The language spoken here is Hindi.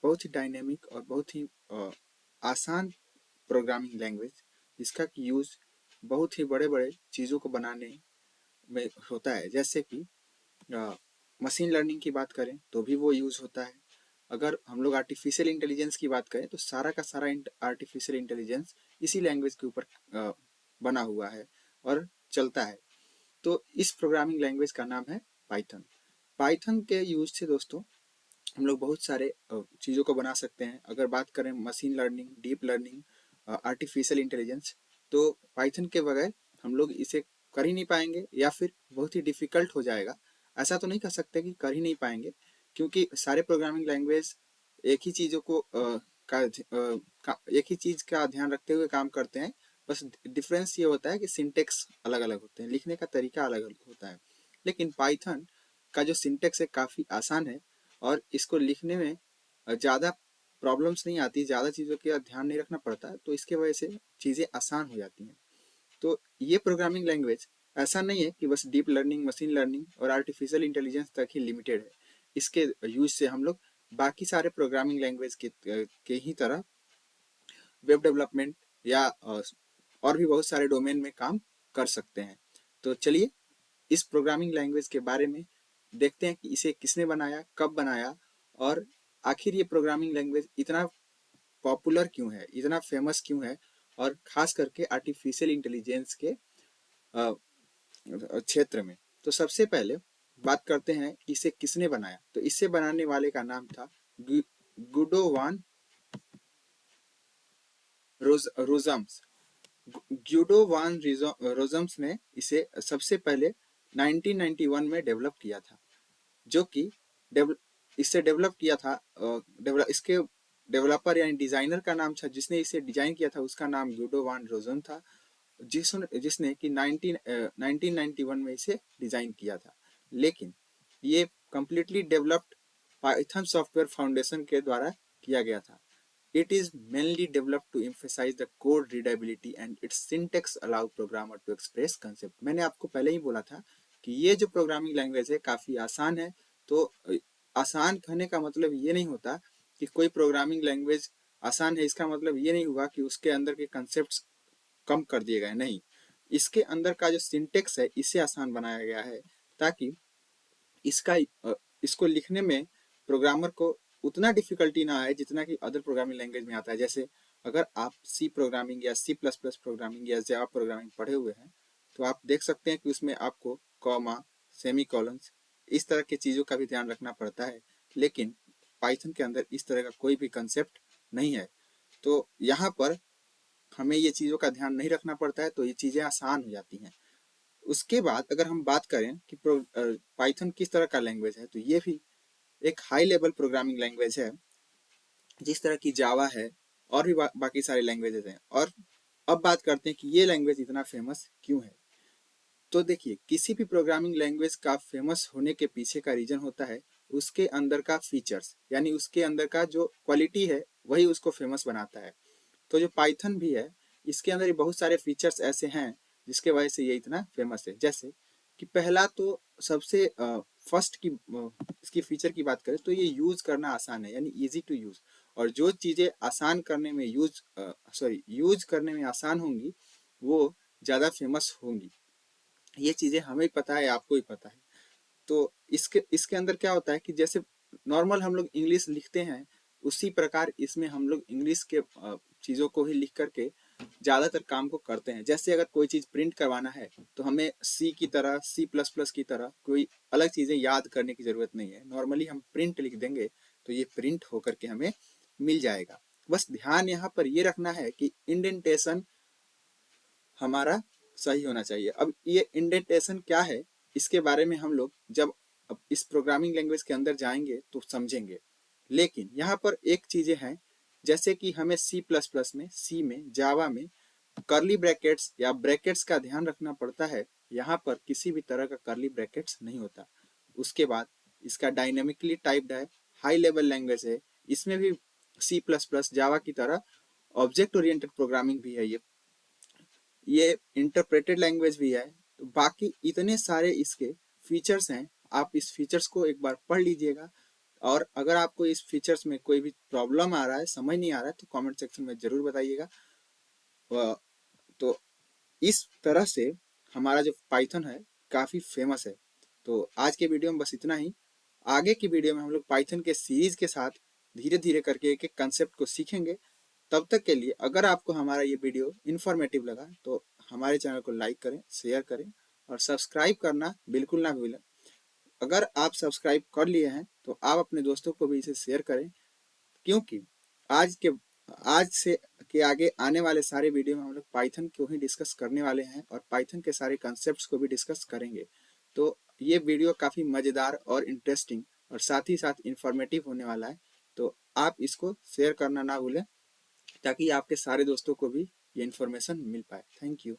बहुत ही डायनेमिक और बहुत ही आसान प्रोग्रामिंग लैंग्वेज, जिसका यूज़ बहुत ही बड़े बड़े चीज़ों को बनाने में होता है। जैसे कि मशीन लर्निंग की बात करें तो भी वो यूज़ होता है। अगर हम लोग आर्टिफिशियल इंटेलिजेंस की बात करें तो सारा का सारा आर्टिफिशियल इंटेलिजेंस इसी लैंग्वेज के ऊपर बना हुआ है और चलता है। तो इस प्रोग्रामिंग लैंग्वेज का नाम है पाइथन। पाइथन के यूज से दोस्तों हम लोग बहुत सारे चीज़ों को बना सकते हैं। अगर बात करें machine learning, deep learning, artificial intelligence, तो पाइथन के बगैर हम लोग इसे कर ही नहीं पाएंगे या फिर बहुत ही डिफिकल्ट हो जाएगा। ऐसा तो नहीं कह सकते कि कर ही नहीं पाएंगे, क्योंकि सारे प्रोग्रामिंग लैंग्वेज एक ही चीज़ों को एक ही चीज़ का ध्यान रखते हुए काम करते हैं। बस डिफरेंस ये होता है कि सिंटेक्स अलग अलग होते हैं, लिखने का तरीका अलग अलग होता है। लेकिन पाइथन का जो सिंटेक्स है काफ़ी आसान है और इसको लिखने में ज़्यादा प्रॉब्लम्स नहीं आती, ज़्यादा चीज़ों का ध्यान नहीं रखना पड़ता, तो इसके वजह से चीज़ें आसान हो जाती हैं। तो ये प्रोग्रामिंग लैंग्वेज ऐसा नहीं है कि बस डीप लर्निंग, मशीन लर्निंग और आर्टिफिशियल इंटेलिजेंस तक ही लिमिटेड है। इसके यूज से हम लोग बाकी सारे प्रोग्रामिंग लैंग्वेज के ही तरह वेब डेवलपमेंट या और भी बहुत सारे डोमेन में काम कर सकते हैं। तो चलिए इस प्रोग्रामिंग लैंग्वेज के बारे में देखते हैं कि इसे किसने बनाया, कब बनाया और आखिर ये प्रोग्रामिंग लैंग्वेज इतना पॉपुलर क्यों है, इतना फेमस क्यों है, और खास करके आर्टिफिशियल इंटेलिजेंस के क्षेत्र में। तो सबसे पहले बात करते हैं इसे किसने बनाया। तो इसे बनाने वाले का नाम था गुडो वान रोजम्स। ग्यूडो वान रोजम्स ने इसे सबसे पहले 1991 में डेवलप किया था, जो कि इससे डेवलप किया था। इसके डेवलपर यानी डिजाइनर का नाम था, जिसने इसे डिजाइन किया था, उसका नाम ग्यूडो वान रोजम था, जिसने कि 1991 में इसे डिजाइन किया था। लेकिन ये completely developed Python software foundation के द्वारा किया गया था। It is mainly developed to emphasize the code readability and its syntax allow programmer to express concept। मैंने आपको पहले ही बोला था कि ये जो प्रोग्रामिंग लैंग्वेज है काफ़ी आसान है। तो आसान कहने का मतलब ये नहीं होता कि कोई प्रोग्रामिंग लैंग्वेज आसान है, इसका मतलब ये नहीं हुआ कि उसके अंदर के कंसेप्ट कम कर दिए गए, नहीं। इसके अंदर का जो सिंटेक्स है इसे आसान बनाया गया है, ताकि इसका इसको लिखने में प्रोग्रामर को उतना डिफिकल्टी ना आए जितना कि अदर प्रोग्रामिंग लैंग्वेज में आता है। जैसे अगर आप सी प्रोग्रामिंग या सी प्लस प्लस प्रोग्रामिंग या जावा प्रोग्रामिंग पढ़े हुए हैं तो आप देख सकते हैं कि उसमें आपको कॉमा, सेमी कॉलन्स, इस तरह की चीज़ों का भी ध्यान रखना पड़ता है। लेकिन पाइथन के अंदर इस तरह का कोई भी कंसेप्ट नहीं है, तो यहाँ पर हमें ये चीज़ों का ध्यान नहीं रखना पड़ता है, तो ये चीज़ें आसान हो जाती हैं। उसके बाद अगर हम बात करें कि पाइथन किस तरह का लैंग्वेज है, तो ये भी एक हाई लेवल प्रोग्रामिंग लैंग्वेज है, जिस तरह की जावा है और भी बाकी सारे लैंग्वेजेस हैं। और अब बात करते हैं कि ये लैंग्वेज इतना फेमस क्यों है। तो देखिए, किसी भी प्रोग्रामिंग लैंग्वेज का फेमस होने के पीछे का रीजन होता है उसके अंदर का फीचर्स, यानी उसके अंदर का जो क्वालिटी है वही उसको फेमस बनाता है। तो जो पाइथन भी है, इसके अंदर बहुत सारे फीचर्स ऐसे हैं जिसके वजह से ये इतना फेमस है। जैसे कि पहला तो सबसे फर्स्ट की इसकी फीचर की बात करें तो ये यूज करना आसान है, यानी इजी टू यूज। और जो चीज़ें आसान करने में यूज करने में आसान होंगी वो ज़्यादा फेमस होंगी। ये चीज़ें हमें पता है, आपको ही पता है। तो इसके अंदर क्या होता है कि जैसे नॉर्मल हम लोग इंग्लिश लिखते हैं, उसी प्रकार इसमें हम लोग इंग्लिश के चीज़ों को ही लिख करके ज़्यादातर काम को करते हैं। जैसे अगर कोई चीज़ प्रिंट करवाना है तो हमें सी की तरह, सी प्लस प्लस की तरह कोई अलग चीज़ें याद करने की ज़रूरत नहीं है। नॉर्मली हम प्रिंट लिख देंगे तो ये प्रिंट होकर के हमें मिल जाएगा। बस ध्यान यहाँ पर ये रखना है कि इंडेंटेशन हमारा सही होना चाहिए। अब ये इंडेंटेशन क्या है, इसके बारे में हम लोग जब अब इस प्रोग्रामिंग लैंग्वेज के अंदर जाएंगे तो समझेंगे। लेकिन यहाँ पर एक चीज़ें हैं, जैसे कि हमें सी प्लस प्लस में, सी में, जावा में कर्ली ब्रैकेट्स या ब्रैकेट्स का ध्यान रखना पड़ता है। यहाँ पर किसी भी तरह का कर्ली ब्रैकेट्स नहीं होता। उसके बाद इसका डायनेमिकली टाइप्ड है, हाई लेवल लैंग्वेज है। इसमें भी सी प्लस प्लस, जावा की तरह ऑब्जेक्ट ओरिएंटेड प्रोग्रामिंग भी है। ये इंटरप्रेटेड लैंग्वेज भी है। तो बाकी इतने सारे इसके फीचर्स हैं, आप इस फीचर्स को एक बार पढ़ लीजिएगा और अगर आपको इस फीचर्स में कोई भी प्रॉब्लम आ रहा है, समझ नहीं आ रहा है, तो कमेंट सेक्शन में ज़रूर बताइएगा। तो इस तरह से हमारा जो पाइथन है काफ़ी फेमस है। तो आज के वीडियो में बस इतना ही। आगे की वीडियो में हम लोग पाइथन के सीरीज के साथ धीरे धीरे करके एक एक कंसेप्ट को सीखेंगे। तब तक के लिए अगर आपको हमारा ये वीडियो इन्फॉर्मेटिव लगा तो हमारे चैनल को लाइक करें, शेयर करें और सब्सक्राइब करना बिल्कुल ना भूलें। अगर आप सब्सक्राइब कर लिए हैं तो आप अपने दोस्तों को भी इसे शेयर करें, क्योंकि आज के आज से के आगे आने वाले सारे वीडियो में हम लोग पाइथन को ही डिस्कस करने वाले हैं और पाइथन के सारे कंसेप्ट्स को भी डिस्कस करेंगे। तो ये वीडियो काफ़ी मज़ेदार और इंटरेस्टिंग और साथ ही साथ इंफॉर्मेटिव होने वाला है। तो आप इसको शेयर करना ना भूलें, ताकि आपके सारे दोस्तों को भी ये इन्फॉर्मेशन मिल पाए। Thank you.